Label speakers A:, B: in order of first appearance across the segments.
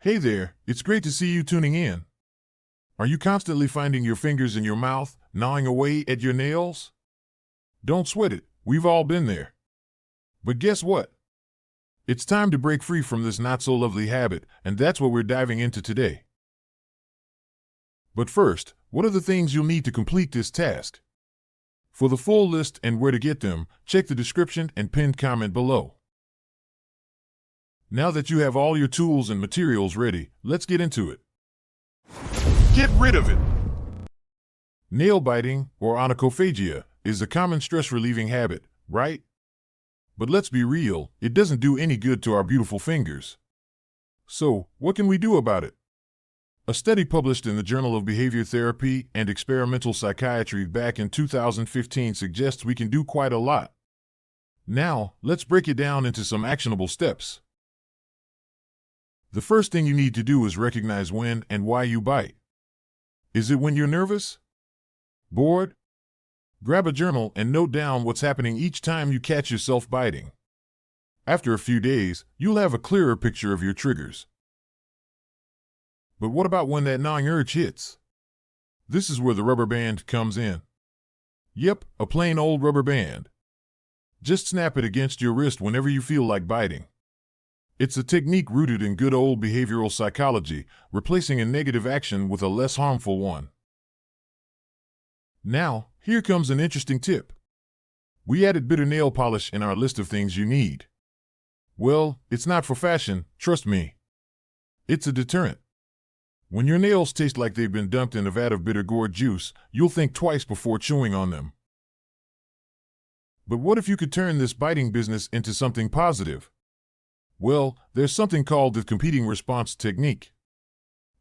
A: Hey there, it's great to see you tuning in. Are you constantly finding your fingers in your mouth, gnawing away at your nails? Don't sweat it, we've all been there. But guess what? It's time to break free from this not-so-lovely habit, and that's what we're diving into today. But first, what are the things you'll need to complete this task? For the full list and where to get them, check the description and pinned comment below. Now that you have all your tools and materials ready, let's get into it. Get rid of it! Nail biting, or onychophagia, is a common stress-relieving habit, right? But let's be real, it doesn't do any good to our beautiful fingers. So, what can we do about it? A study published in the Journal of Behavior Therapy and Experimental Psychiatry back in 2015 suggests we can do quite a lot. Now, let's break it down into some actionable steps. The first thing you need to do is recognize when and why you bite. Is it when you're nervous? Bored? Grab a journal and note down what's happening each time you catch yourself biting. After a few days, you'll have a clearer picture of your triggers. But what about when that gnawing urge hits? This is where the rubber band comes in. Yep, a plain old rubber band. Just snap it against your wrist whenever you feel like biting. It's a technique rooted in good old behavioral psychology, replacing a negative action with a less harmful one. Now, here comes an interesting tip. We added bitter nail polish in our list of things you need. Well, it's not for fashion, trust me. It's a deterrent. When your nails taste like they've been dumped in a vat of bitter gourd juice, you'll think twice before chewing on them. But what if you could turn this biting business into something positive? Well, there's something called the competing response technique.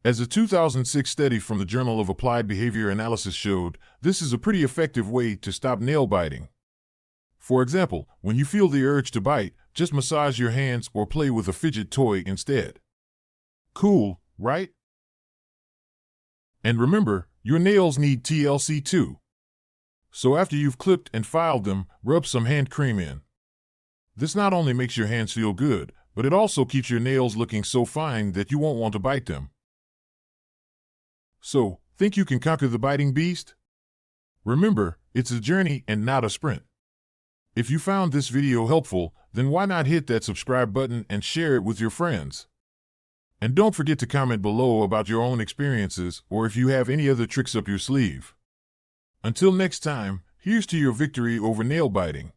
A: As a 2006 study from the Journal of Applied Behavior Analysis showed, this is a pretty effective way to stop nail biting. For example, when you feel the urge to bite, just massage your hands or play with a fidget toy instead. Cool, right? And remember, your nails need TLC too. So after you've clipped and filed them, rub some hand cream in. This not only makes your hands feel good, but it also keeps your nails looking so fine that you won't want to bite them. So, think you can conquer the biting beast? Remember, it's a journey and not a sprint. If you found this video helpful, then why not hit that subscribe button and share it with your friends? And don't forget to comment below about your own experiences or if you have any other tricks up your sleeve. Until next time, here's to your victory over nail biting.